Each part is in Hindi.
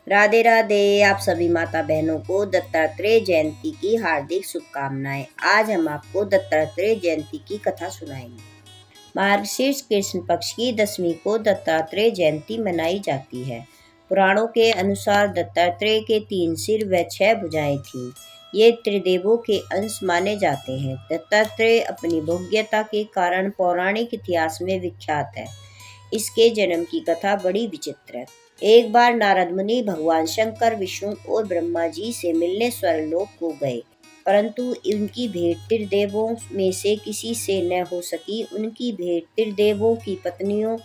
राधे राधे। आप सभी माता बहनों को दत्तात्रेय जयंती की हार्दिक शुभकामनाएं। आज हम आपको दत्तात्रेय जयंती की कथा सुनाएंगे। मार्गशीर्ष कृष्ण पक्ष की 10वीं को दत्तात्रेय जयंती मनाई जाती है। पुराणों के अनुसार दत्तात्रेय के 3 सिर व 6 भुजाएं थीं। ये त्रिदेवों के अंश माने जाते हैं। दत्तात्रेय अपनी भोग्यता के कारण पौराणिक इतिहास में विख्यात है। इसके जन्म की कथा बड़ी विचित्र है। एक बार नारद मुनि भगवान शंकर, विष्णु और ब्रह्मा जी से मिलने स्वर्गलोक को गए, परंतु उनकी भेंट त्रिदेवों में से किसी से न हो सकी। उनकी भेंट त्रिदेवों की पत्नियों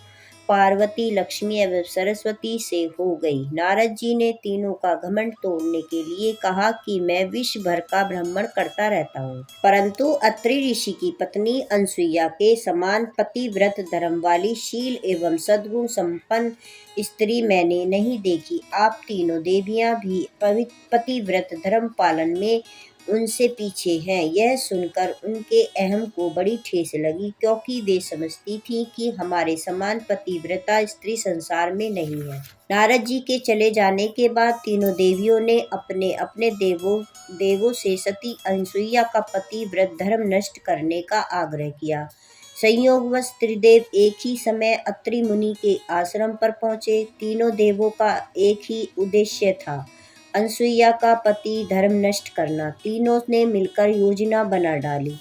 पार्वती, लक्ष्मी एवं सरस्वती से हो गई। नारद जी ने तीनों का घमंड तोड़ने के लिए कहा कि मैं विश्व भर का भ्रमण करता रहता हूँ, परंतु अत्रि ऋषि की पत्नी अनसुईया के समान पतिव्रत धर्म वाली, शील एवं सद्गुण संपन्न स्त्री मैंने नहीं देखी। आप तीनों देवियां भी पतिव्रत धर्म पालन में उनसे पीछे हैं। यह सुनकर उनके अहम को बड़ी ठेस लगी, क्योंकि वे समझती थीं कि हमारे समान पतिव्रता स्त्री संसार में नहीं है। नारद जी के चले जाने के बाद तीनों देवियों ने अपने अपने देवों से सती अनसुईया का पतिव्रत धर्म नष्ट करने का आग्रह किया। संयोगवश त्रिदेव एक ही समय अत्रि मुनि के आश्रम पर पहुंचे। तीनों देवों का एक ही उद्देश्य था, अनसुईया का पति धर्म नष्ट करना। तीनों ने मिलकर योजना बना डाली।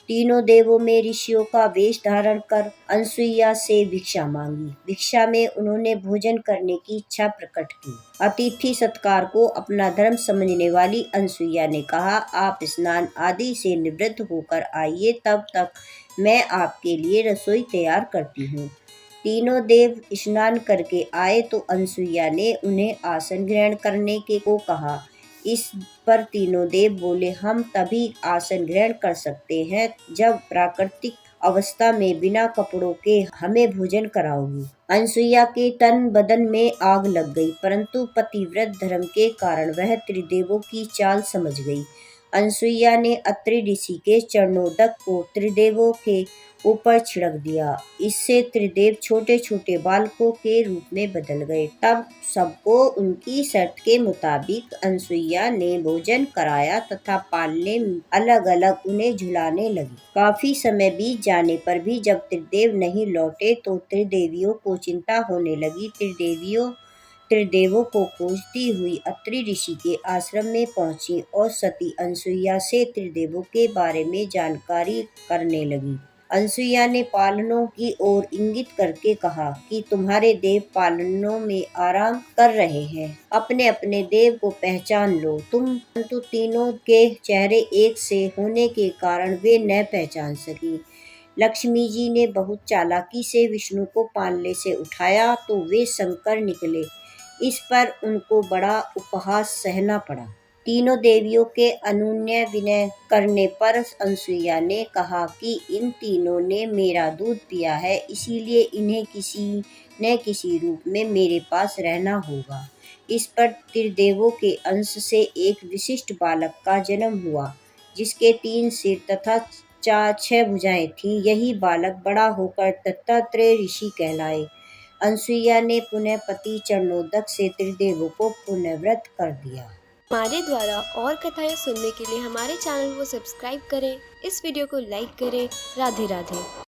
तीनों देवों में ऋषियों का वेश धारण कर अनसुईया से भिक्षा मांगी। भिक्षा में उन्होंने भोजन करने की इच्छा प्रकट की। अतिथि सत्कार को अपना धर्म समझने वाली अनसुईया ने कहा, आप स्नान आदि से निवृत्त होकर आइए, तब तक मैं आपके लिए रसोई तैयार करती हूँ। तीनों देव स्नान करके आए तो अनसुईया ने उन्हें आसन ग्रहण करने को कहा। इस पर तीनों देव बोले, हम तभी आसन ग्रहण कर सकते हैं जब प्राकृतिक अवस्था में बिना कपड़ों के हमें भोजन कराओगी। अनसुईया के तन बदन में आग लग गई, परंतु पतिव्रत धर्म के कारण वह त्रिदेवों की चाल समझ गई। अनसुईया ने अत्रि ऋषि के चरणोदक को त्रिदेवों के ऊपर छिड़क दिया। इससे त्रिदेव छोटे छोटे बालकों के रूप में बदल गए। तब सबको उनकी शर्त के मुताबिक अनसुईया ने भोजन कराया तथा पालने अलग अलग उन्हें झुलाने लगी। काफी समय बीत जाने पर भी जब त्रिदेव नहीं लौटे तो त्रिदेवियों को चिंता होने लगी। त्रिदेवों को खोजती हुई अत्रि ऋषि के आश्रम में पहुंची और सती अनसुईया से त्रिदेवों के बारे में जानकारी करने लगी। अनसुईया ने पालनों की ओर इंगित करके कहा कि तुम्हारे देव पालनों में आराम कर रहे हैं, अपने अपने देव को पहचान लो। परंतु तीनों के चेहरे एक से होने के कारण वे न पहचान सकी। लक्ष्मी जी ने बहुत चालाकी से विष्णु को पालने से उठाया तो वे शंकर निकले। इस पर उनको बड़ा उपहास सहना पड़ा। तीनों देवियों के अनुनय विनय करने पर अनसुईया ने कहा कि इन तीनों ने मेरा दूध पिया है, इसीलिए इन्हें किसी न किसी रूप में मेरे पास रहना होगा। इस पर त्रिदेवों के अंश से एक विशिष्ट बालक का जन्म हुआ, जिसके 3 सिर तथा 6 भुजाएं थीं। यही बालक बड़ा होकर दत्तात्रेय ऋषि कहलाए। अनसुईया ने पुनः पति चरणोदक से त्रिदेवों को पुनर्व्रत कर दिया। हमारे द्वारा और कथाएं सुनने के लिए हमारे चैनल को सब्सक्राइब करें, इस वीडियो को लाइक करें। राधे राधे।